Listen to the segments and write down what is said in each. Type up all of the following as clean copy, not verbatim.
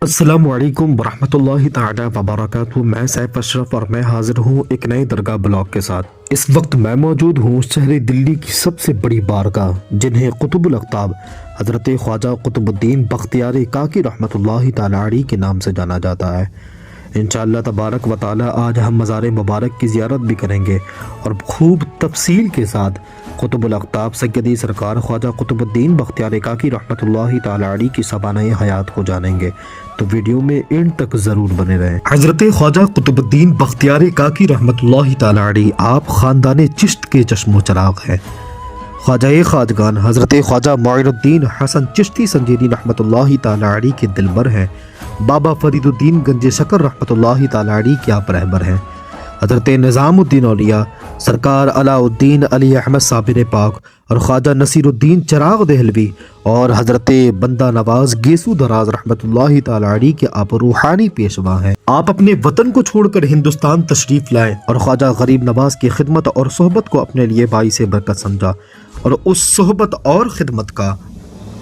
السلام علیکم ورحمۃ اللہ تعالی وبرکاتہ۔ میں سیف اشرف اور میں حاضر ہوں ایک نئے درگاہ بلاگ کے ساتھ۔ اس وقت میں موجود ہوں شہر دلی کی سب سے بڑی بارگاہ، جنہیں قطب الاقطاب حضرت خواجہ قطب الدین بختیار کاکی رحمۃ اللہ تعالی علیہ کے نام سے جانا جاتا ہے۔ انشاءاللہ تبارک و تعالی آج ہم مزار مبارک کی زیارت بھی کریں گے اور خوب تفصیل کے ساتھ قطب الاقطاب سیدی سرکار خواجہ قطب الدین بختیار کاکی رحمۃ اللہ تعالی علیہ کی سابانہ حیات کو جانیں گے، تو ویڈیو میں اینڈ تک ضرور بنے رہیں۔ حضرت خواجہ قطب الدین بختیار کاکی رحمۃ اللہ تعالی علیہ آپ خاندان چشت کے چشم و چراغ ہیں۔ خواجہ خواجگان حضرت خواجہ معین الدین حسن چشتی سنجیری رحمۃ اللہ تعالی علیہ کے دلبر ہیں۔ بابا فرید الدین گنج شکر رحمۃ اللہ تعالی علیہ کے آپ رہبر ہیں۔ حضرت نظام الدین اولیاء سرکار علاء الدین علی احمد صابر پاک اور خواجہ نصیر الدین چراغ دہلوی اور حضرت بندہ نواز گیسو دراز رحمۃ اللہ تعالی علیہ کے آپ روحانی پیشوا ہیں۔ آپ اپنے وطن کو چھوڑ کر ہندوستان تشریف لائے اور خواجہ غریب نواز کی خدمت اور صحبت کو اپنے لیے باعث برکت سمجھا، اور اس صحبت اور خدمت کا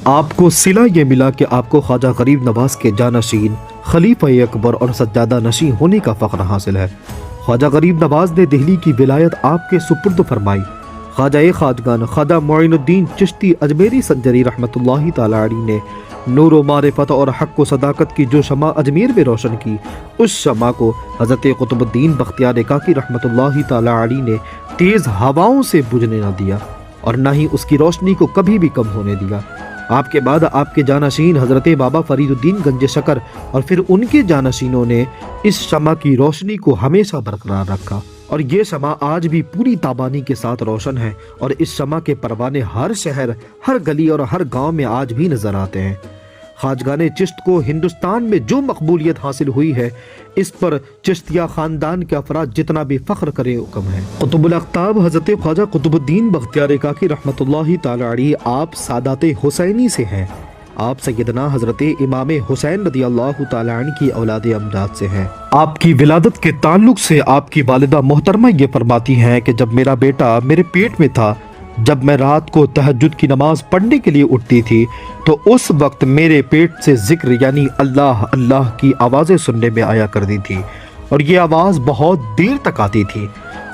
آپ کو صلہ یہ ملا کہ آپ کو خواجہ غریب نواز کے جانشین، خلیفہ اکبر اور سجادہ نشین ہونے کا فخر حاصل ہے۔ خواجہ غریب نواز نے دہلی کی ولایت آپ کے سپرد فرمائی۔ خواجہ خواجگان خواجہ معین الدین چشتی اجمیری سنجری رحمۃ اللہ تعالی علیہ نے نور و معرفت اور حق و صداقت کی جو شمع اجمیر میں روشن کی، اس شمع کو حضرت قطب الدین بختیار کاکی رحمۃ اللہ تعالی علیہ نے تیز ہواؤں سے بجھنے نہ دیا اور نہ ہی اس کی روشنی کو کبھی بھی کم ہونے دیا۔ آپ کے بعد آپ کے جانشین حضرت بابا فرید الدین گنج شکر اور پھر ان کے جانشینوں نے اس شمع کی روشنی کو ہمیشہ برقرار رکھا، اور یہ شمع آج بھی پوری تابانی کے ساتھ روشن ہے، اور اس شمع کے پروانے ہر شہر، ہر گلی اور ہر گاؤں میں آج بھی نظر آتے ہیں۔ خواجگان چشت کو ہندوستان میں جو مقبولیت حاصل ہوئی ہے، اس پر چشتیہ خاندان کے افراد جتنا بھی فخر کرے کم ہے۔ قطب الاقطاب حضرت خواجہ قطب الدین بختیار کاکی رحمۃ اللہ تعالی علیہ آپ سادات حسینی سے ہیں۔ آپ سیدنا حضرت امام حسین رضی اللہ تعالی عنہ کی اولاد امجاد سے ہیں۔ آپ کی ولادت کے تعلق سے آپ کی والدہ محترمہ یہ فرماتی ہیں کہ جب میرا بیٹا میرے پیٹ میں تھا، جب میں رات کو تہجد کی نماز پڑھنے کے لیے اٹھتی تھی، تو اس وقت میرے پیٹ سے ذکر یعنی اللہ اللہ کی آوازیں سننے میں آیا کرتی تھی، اور یہ آواز بہت دیر تک آتی تھی۔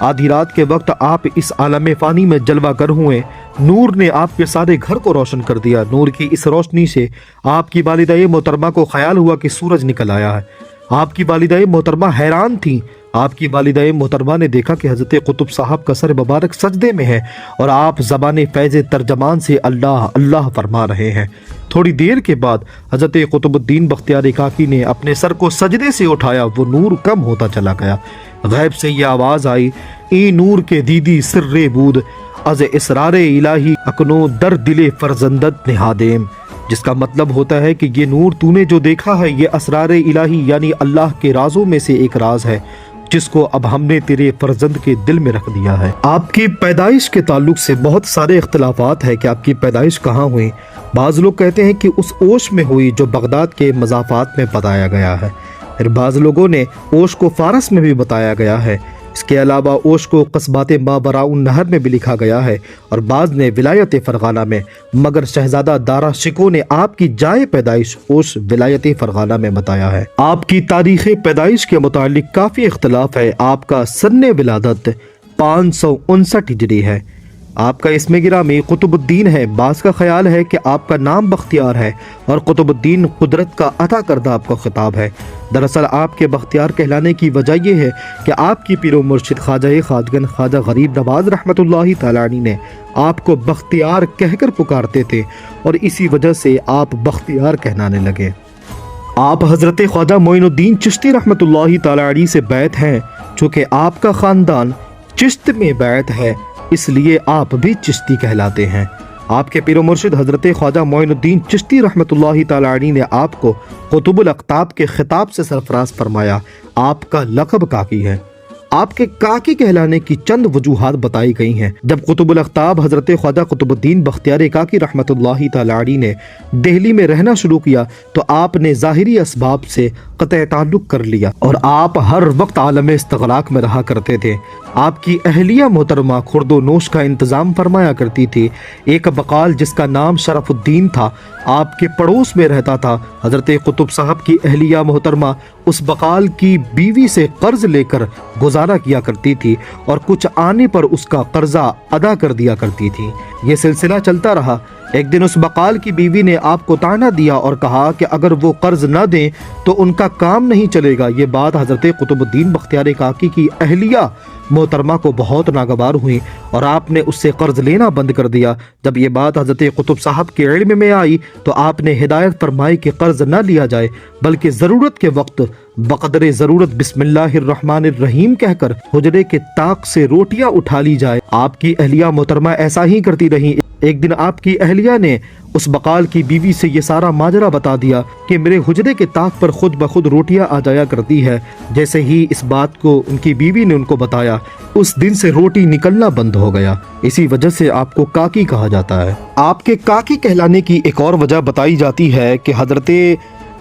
آدھی رات کے وقت آپ اس عالم فانی میں جلوہ گر ہوئے، نور نے آپ کے سارے گھر کو روشن کر دیا۔ نور کی اس روشنی سے آپ کی والدہ محترمہ کو خیال ہوا کہ سورج نکل آیا ہے۔ آپ کی والدہ محترمہ حیران تھیں۔ آپ کی والدہ محترمہ نے دیکھا کہ حضرت قطب صاحب کا سر مبارک سجدے میں ہے اور آپ زبان فیض ترجمان سے اللہ اللہ فرما رہے ہیں۔ تھوڑی دیر کے بعد حضرت قطب الدین بختیار کاکی نے اپنے سر کو سجدے سے اٹھایا، وہ نور کم ہوتا چلا گیا۔ غیب سے یہ آواز آئی، ای نور کے دیدی سر بود، از اسرار الہی اکنو در دل فرزندت نہادیم، جس کا مطلب ہوتا ہے کہ یہ نور تو نے جو دیکھا ہے، یہ اسرار الہی یعنی اللہ کے رازوں میں سے ایک راز ہے، جس کو اب ہم نے تیرے فرزند کے دل میں رکھ دیا ہے۔ آپ کی پیدائش کے تعلق سے بہت سارے اختلافات ہیں کہ آپ کی پیدائش کہاں ہوئی۔ بعض لوگ کہتے ہیں کہ اس اوش میں ہوئی جو بغداد کے مضافات میں بتایا گیا ہے، پھر بعض لوگوں نے اوش کو فارس میں بھی بتایا گیا ہے۔ اس کے علاوہ اوش کو قصبات ماوراء النہر میں بھی لکھا گیا ہے، اور بعض نے ولایت فرغانہ میں، مگر شہزادہ دارا شکو نے آپ کی جائے پیدائش اوش ولایت فرغانہ میں بتایا ہے۔ آپ کی تاریخ پیدائش کے متعلق کافی اختلاف ہے۔ آپ کا سن ولادت 559 ہجری ہے۔ آپ کا اسم گرامی قطب الدین ہے۔ بعض کا خیال ہے کہ آپ کا نام بختیار ہے اور قطب الدین قدرت کا عطا کردہ آپ کا خطاب ہے۔ دراصل آپ کے بختیار کہلانے کی وجہ یہ ہے کہ آپ کی پیر و مرشد خواجہ خواجگان خواجہ غریب نواز رحمۃ اللہ تعالی علیہ نے آپ کو بختیار کہہ کر پکارتے تھے، اور اسی وجہ سے آپ بختیار کہلانے لگے۔ آپ حضرت خواجہ معین الدین چشتی رحمۃ اللہ تعالی علیہ سے بیعت ہیں، چونکہ آپ کا خاندان چشت میں بیعت ہے، اس لیے آپ بھی چشتی کہلاتے ہیں۔ آپ کے پیر و مرشد حضرت خواجہ معین الدین چشتی رحمۃ اللہ تعالی علیہ نے آپ کو قطب الاقطاب کے خطاب سے سرفراز فرمایا۔ آپ کا لقب کاکی ہے۔ آپ کے کاکی کہلانے کی چند وجوہات بتائی گئی ہیں۔ جب قطب الاقطاب حضرت خواجہ قطب الدین بختیار کاکی رحمۃ اللہ تعالی علیہ نے دہلی میں رہنا شروع کیا، تو آپ نے ظاہری اسباب سے قطع تعلق کر لیا، اور آپ ہر وقت عالم استغراق میں رہا کرتے تھے۔ آپ کی اہلیہ محترمہ خورد و نوش کا انتظام فرمایا کرتی تھی۔ ایک بقال جس کا نام شرف الدین تھا آپ کے پڑوس میں رہتا تھا۔ حضرت قطب صاحب کی اہلیہ محترمہ اس بقال کی بیوی سے قرض لے کر گزارا کیا کرتی تھی اور کچھ آنے پر اس کا قرضہ ادا کر دیا کرتی تھی۔ یہ سلسلہ چلتا رہا۔ ایک دن اس بقال کی بیوی نے آپ کو طعنہ دیا اور کہا کہ اگر وہ قرض نہ دیں تو ان کا کام نہیں چلے گا۔ یہ بات حضرت قطب الدین بختیار کاکی کی اہلیہ محترمہ کو بہت ناگوار ہوئی اور آپ نے اس سے قرض لینا بند کر دیا۔ جب یہ بات حضرت قطب صاحب کے علم میں آئی تو آپ نے ہدایت فرمائی کہ قرض نہ لیا جائے بلکہ ضرورت کے وقت بقدر ضرورت بسم اللہ الرحمن الرحیم کہہ کر حجرے کے طاق سے روٹیاں اٹھا لی جائے۔ آپ کی اہلیہ محترمہ ایسا ہی کرتی رہی۔ ایک دن آپ کی اہلیہ نے اس بقال کی بیوی سے یہ سارا ماجرا بتا دیا کہ میرے حجرے کے طاق پر خود بخود روٹیاں آ جایا کرتی ہے۔ جیسے ہی اس بات کو ان کی بیوی نے ان کو بتایا اس دن سے روٹی نکلنا بند ہو گیا۔ اسی وجہ سے آپ کو کاکی کہا جاتا ہے۔ آپ کے کاکی کہلانے کی ایک اور وجہ بتائی جاتی ہے کہ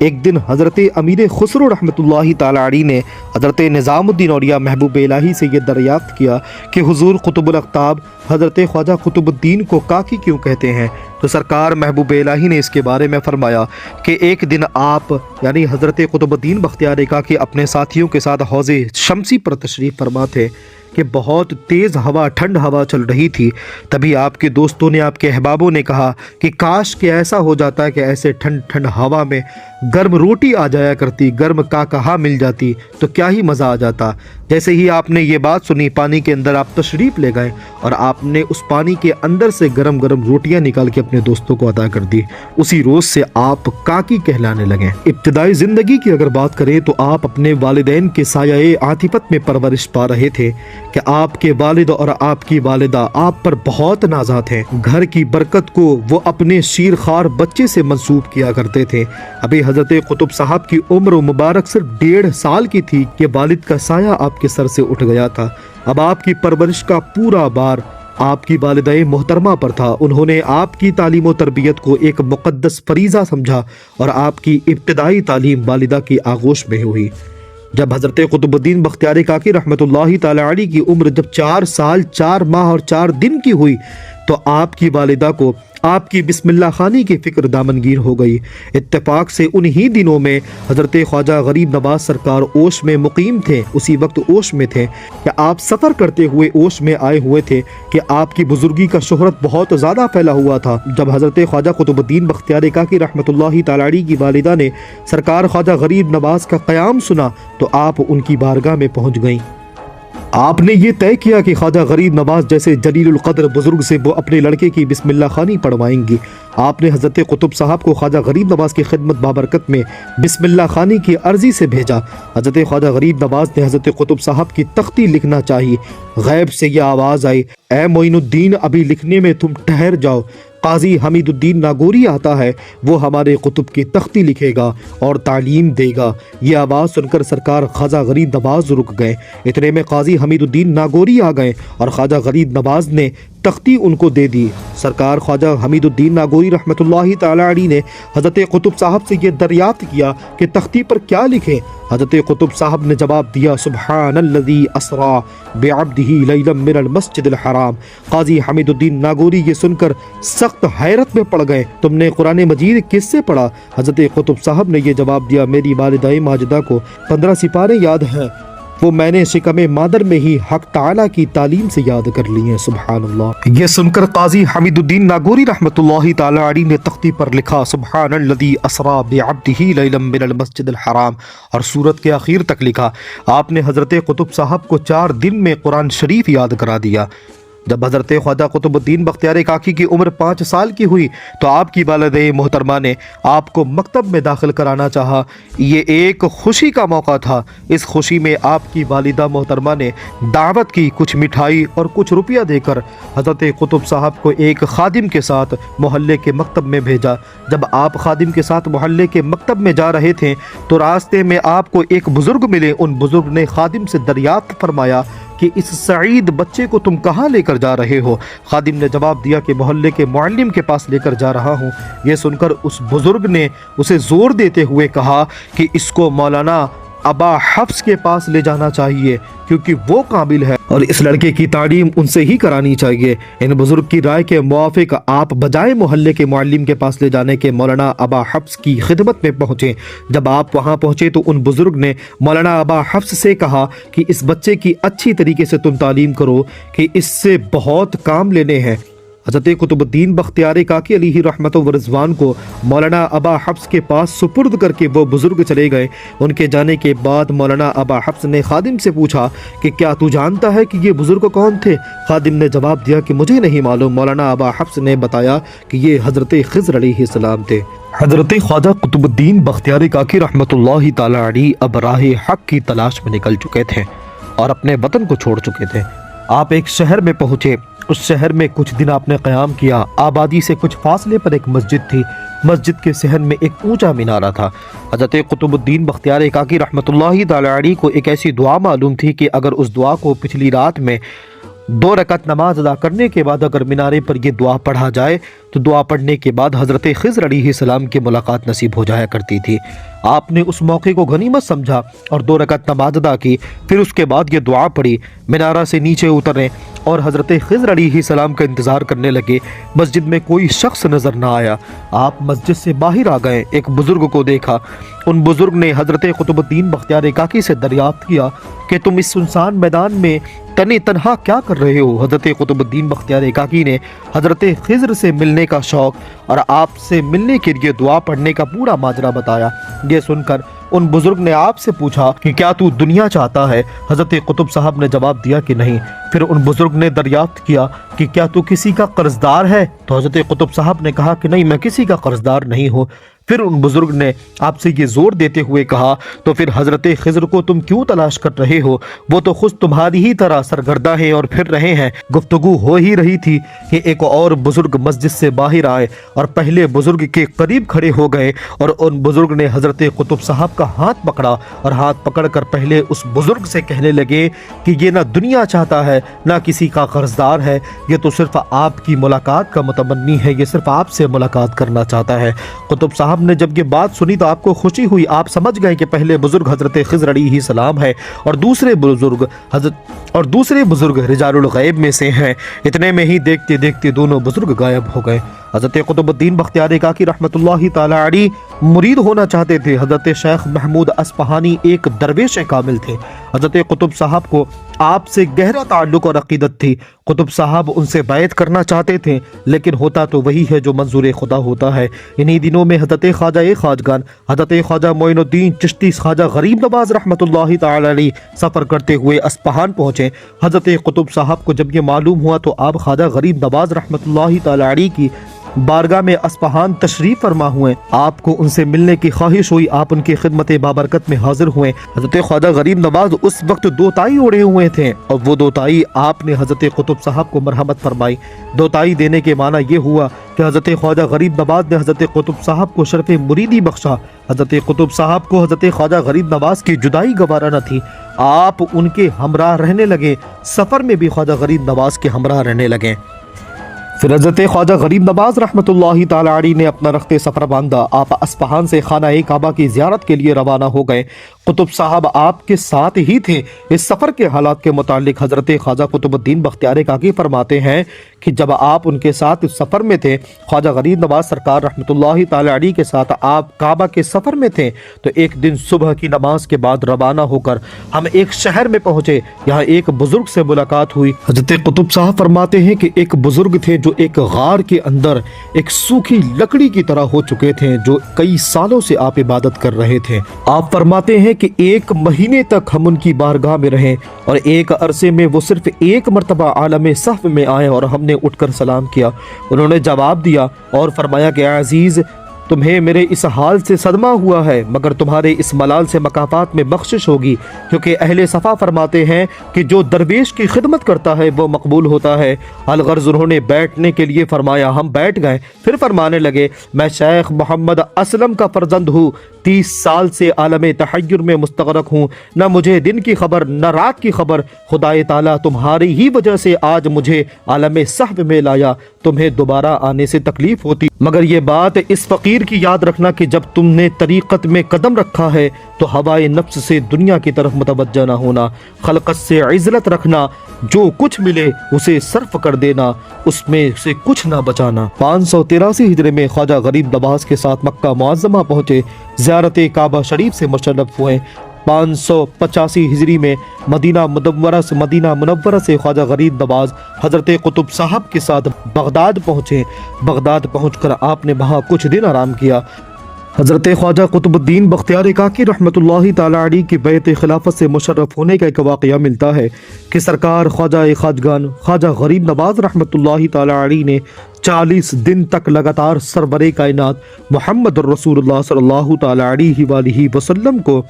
ایک دن حضرت امیر خسرو رحمۃ اللہ تعالی علیہ نے حضرت نظام الدین اولیاء محبوب الہی سے یہ دریافت کیا کہ حضور قطب الاقطاب حضرت خواجہ قطب الدین کو کاکی کیوں کہتے ہیں؟ تو سرکار محبوب الہی نے اس کے بارے میں فرمایا کہ ایک دن آپ یعنی حضرت قطب الدین بختیار کاکی اپنے ساتھیوں کے ساتھ حوض شمسی پر تشریف فرما تھے کہ بہت تیز ہوا ٹھنڈ ہوا چل رہی تھی۔ تبھی آپ کے دوستوں نے آپ کے احبابوں نے کہا کہ کاش کہ ایسا ہو جاتا ہے کہ ایسے ٹھنڈ ہوا میں گرم روٹی آ جایا کرتی، گرم کہا مل جاتی تو کیا ہی مزہ آ جاتا۔ جیسے ہی آپ نے یہ بات سنی پانی کے اندر آپ تشریف لے گئے اور آپ نے اس پانی کے اندر سے گرم روٹیاں نکال کے اپنے دوستوں کو عطا کر دی۔ اسی روز سے آپ کاکی کہلانے لگے۔ ابتدائی زندگی کی اگر بات کریں تو آپ اپنے والدین کے سایہ عاطفت میں پرورش پا رہے تھے کہ آپ کے والد اور آپ کی والدہ آپ پر بہت نازاں تھے۔ گھر کی برکت کو وہ اپنے شیر خوار بچے سے منسوب کیا کرتے تھے۔ ابھی حضرت قطب صاحب کی عمر مبارک صرف 1.5 سال کی تھی کہ والد کا سایہ آپ کے سر سے اٹھ گیا تھا۔ اب آپ کی پرورش کا پورا بار آپ کی والدہ محترمہ پر تھا۔ انہوں نے آپ کی تعلیم و تربیت کو ایک مقدس فریضہ سمجھا اور آپ کی ابتدائی تعلیم والدہ کی آغوش میں ہوئی۔ جب حضرت قطب الدین بختیار کاکی رحمۃ اللہ تعالی علیہ کی عمر جب 4 سال 4 ماہ اور 4 دن کی ہوئی تو آپ کی والدہ کو آپ کی بسم اللہ خانی کی فکر دامنگیر ہو گئی۔ اتفاق سے انہی دنوں میں حضرت خواجہ غریب نواز سرکار اوش میں مقیم تھے۔ اسی وقت اوش میں تھے کہ آپ سفر کرتے ہوئے اوش میں آئے ہوئے تھے کہ آپ کی بزرگی کا شہرت بہت زیادہ پھیلا ہوا تھا۔ جب حضرت خواجہ قطب الدین بختیار کاکی رحمۃ اللہ تعالی علیہ کی والدہ نے سرکار خواجہ غریب نواز کا قیام سنا تو آپ ان کی بارگاہ میں پہنچ گئیں۔ آپ نے یہ طے کیا کہ خواجہ غریب نواز جیسے جلیل القدر بزرگ سے وہ اپنے لڑکے کی بسم اللہ خانی پڑھوائیں گی۔ آپ نے حضرت قطب صاحب کو خواجہ غریب نواز کی خدمت بابرکت میں بسم اللہ خانی کی عرضی سے بھیجا۔ حضرت خواجہ غریب نواز نے حضرت قطب صاحب کی تختی لکھنا چاہی۔ غیب سے یہ آواز آئی، اے معین الدین ابھی لکھنے میں تم ٹھہر جاؤ، قاضی حمید الدین ناگوری آتا ہے، وہ ہمارے قطب کی تختی لکھے گا اور تعلیم دے گا۔ یہ آواز سن کر سرکار خواجہ غریب نواز رک گئے۔ اتنے میں قاضی حمید الدین ناگوری آ گئے اور خواجہ غریب نواز نے تختی ان کو دے دی۔ سرکار خواجہ حمید الدین ناگوری رحمۃ اللہ تعالی علیہ نے حضرت قطب صاحب سے یہ دریافت کیا کہ تختی پر کیا لکھیں؟ حضرت قطب صاحب نے جواب دیا، سبحان الذی اسرا بعبدہ لیلا من المسجد الحرام۔ قاضی حمید الدین ناگوری یہ سن کر سخت حیرت میں پڑ گئے، تم نے قرآن مجید کس سے پڑھا؟ حضرت قطب صاحب نے یہ جواب دیا، میری والدہ ماجدہ کو 15 سپارے یاد ہیں، وہ میں نے شکم مادر میں ہی حق تعالیٰ کی تعلیم سے یاد کر لی ہیں۔ سبحان اللہ۔ یہ سن کر قاضی حمید الدین ناگوری رحمۃ اللہ تعالی علیہ نے تختی پر لکھا، سبحان الذی اسرا بعبدہ لیلا من المسجد الحرام، اور سورت کے آخر تک لکھا۔ آپ نے حضرت قطب صاحب کو 4 دن میں قرآن شریف یاد کرا دیا۔ جب حضرت خواجہ قطب الدین بختیار کاکی کی عمر 5 سال کی ہوئی تو آپ کی والدہ محترمہ نے آپ کو مکتب میں داخل کرانا چاہا۔ یہ ایک خوشی کا موقع تھا۔ اس خوشی میں آپ کی والدہ محترمہ نے دعوت کی، کچھ مٹھائی اور کچھ روپیہ دے کر حضرت قطب صاحب کو ایک خادم کے ساتھ محلے کے مکتب میں بھیجا۔ جب آپ خادم کے ساتھ محلے کے مکتب میں جا رہے تھے تو راستے میں آپ کو ایک بزرگ ملے۔ ان بزرگ نے خادم سے دریافت فرمایا کہ اس سعید بچے کو تم کہاں لے کر جا رہے ہو؟ خادم نے جواب دیا کہ محلے کے معلم کے پاس لے کر جا رہا ہوں۔ یہ سن کر اس بزرگ نے اسے زور دیتے ہوئے کہا کہ اس کو مولانا ابا حفص کے پاس لے جانا چاہیے کیونکہ وہ قابل ہے اور اس لڑکے کی تعلیم ان سے ہی کرانی چاہیے۔ ان بزرگ کی رائے کے موافق آپ بجائے محلے کے معلم کے پاس لے جانے کے مولانا ابا حفص کی خدمت میں پہنچے۔ جب آپ وہاں پہنچے تو ان بزرگ نے مولانا ابا حفص سے کہا کہ اس بچے کی اچھی طریقے سے تم تعلیم کرو کہ اس سے بہت کام لینے ہیں۔ حضرت قطب الدین بختیار کاکی علیہ رحمت و رضوان کو مولانا ابا حفص کے پاس سپرد کر کے وہ بزرگ چلے گئے۔ ان کے جانے کے بعد مولانا ابا حفص نے خادم سے پوچھا کہ کیا تو جانتا ہے کہ یہ بزرگ کون تھے؟ خادم نے جواب دیا کہ مجھے نہیں معلوم۔ مولانا ابا حفص نے بتایا کہ یہ حضرت خضر علیہ السلام تھے۔ حضرت خواجہ قطب الدین بختیار کاکی رحمت اللہ تعالی علیہ اب راہ حق کی تلاش میں نکل چکے تھے اور اپنے وطن کو چھوڑ چکے تھے۔ آپ ایک شہر میں پہنچے۔ اس شہر میں کچھ دن آپ نے قیام کیا۔ آبادی سے کچھ فاصلے پر ایک مسجد تھی۔ مسجد کے صحن میں ایک اونچا مینارہ تھا۔ حضرت قطب الدین بختیار کاکی رحمت اللہ تعالی علیہ کو ایک ایسی دعا معلوم تھی کہ اگر اس دعا کو پچھلی رات میں 2 رکعت نماز ادا کرنے کے بعد اگر مینارے پر یہ دعا پڑھا جائے تو دعا پڑھنے کے بعد حضرت خضر علیہ السلام کی ملاقات نصیب ہو جایا کرتی تھی۔ آپ نے اس موقع کو غنیمت سمجھا اور 2 رکعت نماز ادا کی۔ پھر اس کے بعد یہ دعا پڑھی، مینارہ سے نیچے اترے اور حضرت خضر علیہ السلام کا انتظار کرنے لگے۔ مسجد میں کوئی شخص نظر نہ آیا۔ آپ مسجد سے باہر آ گئے، ایک بزرگ کو دیکھا۔ ان بزرگ نے حضرت قطب الدین بختیار کاکی سے دریافت کیا کہ تم اس سنسان میدان میں تنہا کیا کر رہے ہو؟ حضرت قطب الدین بختیار کاکی نے حضرت خضر سے ملنے کا شوق اور آپ سے ملنے کے لیے دعا پڑھنے کا پورا ماجرا بتایا۔ یہ سن کر ان بزرگ نے آپ سے پوچھا کہ کیا تو دنیا چاہتا ہے؟ حضرت قطب صاحب نے جواب دیا کہ نہیں۔ پھر ان بزرگ نے دریافت کیا کہ کیا تو کسی کا قرض دار ہے؟ تو حضرت قطب صاحب نے کہا کہ نہیں، میں کسی کا قرض دار نہیں ہوں۔ پھر ان بزرگ نے آپ سے یہ زور دیتے ہوئے کہا تو پھر حضرت خضر کو تم کیوں تلاش کر رہے ہو؟ وہ تو خود تمہاری ہی طرح سرگردہ ہیں اور پھر رہے ہیں۔ گفتگو ہو ہی رہی تھی کہ ایک اور بزرگ مسجد سے باہر آئے اور پہلے بزرگ کے قریب کھڑے ہو گئے اور ان بزرگ نے حضرت قطب صاحب کا ہاتھ پکڑا اور ہاتھ پکڑ کر پہلے اس بزرگ سے کہنے لگے کہ یہ نہ دنیا چاہتا ہے نہ کسی کا قرض دار ہے، یہ تو صرف آپ کی ملاقات کا متمنی ہے، یہ صرف آپ سے ملاقات کرنا چاہتا ہے۔ قطب صاحب نے جب یہ بات سنی تو آپ کو خوشی ہوئی۔ آپ سمجھ گئے کہ پہلے بزرگ حضرت خضر علیہ السلام ہے اور دوسرے بزرگ رجال الغیب میں سے ہیں۔ اتنے میں ہی دیکھتے دیکھتے دونوں بزرگ غائب ہو گئے۔ حضرت قطب الدین بختیار کاکی رحمت اللہ تعالی علیہ مرید ہونا چاہتے تھے۔ حضرت شیخ محمود اصفہانی ایک درویش کامل تھے۔ حضرت قطب صاحب کو آپ سے گہرا تعلق اور عقیدت تھی۔ قطب صاحب ان سے بیعت کرنا چاہتے تھے، لیکن ہوتا تو وہی ہے جو منظور خدا ہوتا ہے۔ انہی دنوں میں حضرت خواجہ خواجگان حضرت خواجہ معین الدین چشتی خواجہ غریب نواز رحمت اللہ تعالی علیہ سفر کرتے ہوئے اصفہان پہنچے۔ حضرت قطب صاحب کو جب یہ معلوم ہوا تو آپ خواجہ غریب نواز رحمت اللہ تعالی علیہ کی بارگاہ میں اصفہان تشریف فرما ہوئے۔ آپ کو ان سے ملنے کی خواہش ہوئی۔ آپ ان کی خدمت بابرکت میں حاضر ہوئے۔ حضرت خواجہ غریب نواز اس وقت 2 تائی اوڑھے ہوئے تھے اور وہ 2 تائی آپ نے حضرت قطب صاحب کو مرحمت فرمائی۔ 2 تائی دینے کے معنی یہ ہوا کہ حضرت خواجہ غریب نواز نے حضرت قطب صاحب کو شرف مریدی بخشا۔ حضرت قطب صاحب کو حضرت خواجہ غریب نواز کی جدائی گوارا نہ تھی۔ آپ ان کے ہمراہ رہنے لگے، سفر میں بھی خواجہ غریب نواز کے ہمراہ رہنے لگے۔ پھر حضرت خواجہ غریب نواز رحمت اللہ تعالی علیہ نے اپنا رخت سفر باندھا۔ آپ اصفہان سے خانہ کعبہ کی زیارت کے لیے روانہ ہو گئے۔ قطب صاحب آپ کے ساتھ ہی تھے۔ اس سفر کے حالات کے متعلق حضرت خواجہ قطب الدین بختیار کاکی فرماتے ہیں کہ جب آپ ان کے ساتھ اس سفر میں تھے، خواجہ غریب نواز سرکار رحمت اللہ تعالی علیہ کے ساتھ آپ کعبہ کے سفر میں تھے، تو ایک دن صبح کی نماز کے بعد روانہ ہو کر ہم ایک شہر میں پہنچے۔ یہاں ایک بزرگ سے ملاقات ہوئی۔ حضرت قطب صاحب فرماتے ہیں کہ ایک بزرگ تھے جو ایک غار کے اندر ایک سوکھی لکڑی کی طرح ہو چکے تھے، جو کئی سالوں سے آپ عبادت کر رہے تھے۔ آپ فرماتے ہیں کہ 1 مہینے تک ہم ان کی بارگاہ میں رہے اور ایک عرصے میں وہ صرف 1 مرتبہ عالم صحف میں آئے اور ہم نے اٹھ کر سلام کیا۔ انہوں نے جواب دیا اور فرمایا کہ عزیز، تمہیں میرے اس حال سے صدمہ ہوا ہے، مگر تمہارے اس ملال سے مکافات میں بخشش ہوگی، کیونکہ اہل صفا فرماتے ہیں کہ جو درویش کی خدمت کرتا ہے وہ مقبول ہوتا ہے۔ الغرض انہوں نے بیٹھنے کے لیے فرمایا، ہم بیٹھ گئے۔ پھر فرمانے لگے، میں شیخ محمد اسلم کا فرزند ہوں، 30 سال سے عالم تحیر میں مستغرق ہوں، نہ مجھے دن کی خبر نہ رات کی خبر۔ خدا تعالیٰ تمہاری ہی وجہ سے آج مجھے عالم صحف میں لایا، تمہیں دوبارہ آنے سے تکلیف ہوتی، مگر یہ بات اس فقیر تقدیر کی یاد رکھنا کہ جب تم نے طریقت میں قدم رکھا ہے تو ہوائے نفس سے دنیا کی طرف متوجہ نہ ہونا، خلقت سے عزلت رکھنا، جو کچھ ملے اسے صرف کر دینا، اس میں سے کچھ نہ بچانا۔ 583 ہجری میں خواجہ غریب نواز کے ساتھ مکہ معظمہ پہنچے، زیارت کعبہ شریف سے مشرف ہوئے۔ 585 ہجری میں مدینہ منورہ سے خواجہ غریب نواز حضرت قطب صاحب کے ساتھ بغداد پہنچے۔ بغداد پہنچ کر آپ نے وہاں کچھ دن آرام کیا۔ حضرت خواجہ قطب الدین بختیار کاکی رحمۃ اللہ تعالی علیہ کی بیعت خلافت سے مشرف ہونے کا ایک واقعہ ملتا ہے کہ سرکار خواجہ خواجگان خواجہ غریب نواز رحمۃ اللہ تعالی علیہ نے 40 دن تک لگاتار سرور کائنات محمد رسول اللہ صلی اللہ تعالی علیہ وآلہ وسلم کو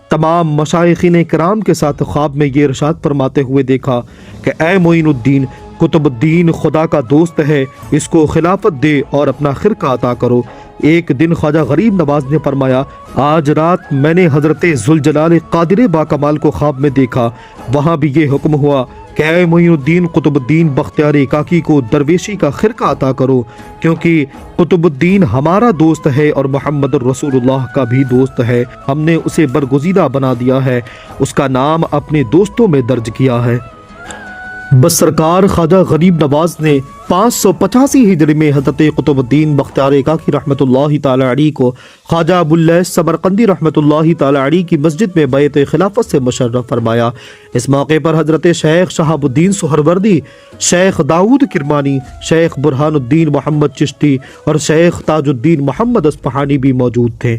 تمام مشائخین کرام کے ساتھ خواب میں یہ ارشاد فرماتے ہوئے دیکھا کہ اے معین الدین، قطب الدین خدا کا دوست ہے، اس کو خلافت دے اور اپنا خرقہ عطا کرو۔ ایک دن خواجہ غریب نواز نے فرمایا، آج رات میں نے حضرت ذوالجلال قادر باکمال کو خواب میں دیکھا، وہاں بھی یہ حکم ہوا کہ اے معین الدین قطب الدین بختیار کاکی کو درویشی کا خرقہ عطا کرو، کیونکہ قطب الدین ہمارا دوست ہے اور محمد رسول اللہ کا بھی دوست ہے، ہم نے اسے برگزیدہ بنا دیا ہے، اس کا نام اپنے دوستوں میں درج کیا ہے۔ بس سرکار خواجہ غریب نواز نے 585 ہجری میں حضرت قطب الدین بختیار کاکی رحمۃ اللہ تعالی علیہ کو خواجہ ابواللیث سمرقندی رحمۃ اللہ تعالی علیہ کی مسجد میں بیعت خلافت سے مشرف فرمایا۔ اس موقع پر حضرت شیخ شہاب الدین سہروردی، شیخ داؤد کرمانی، شیخ برہان الدین محمد چشتی اور شیخ تاج الدین محمد اصفہانی بھی موجود تھے۔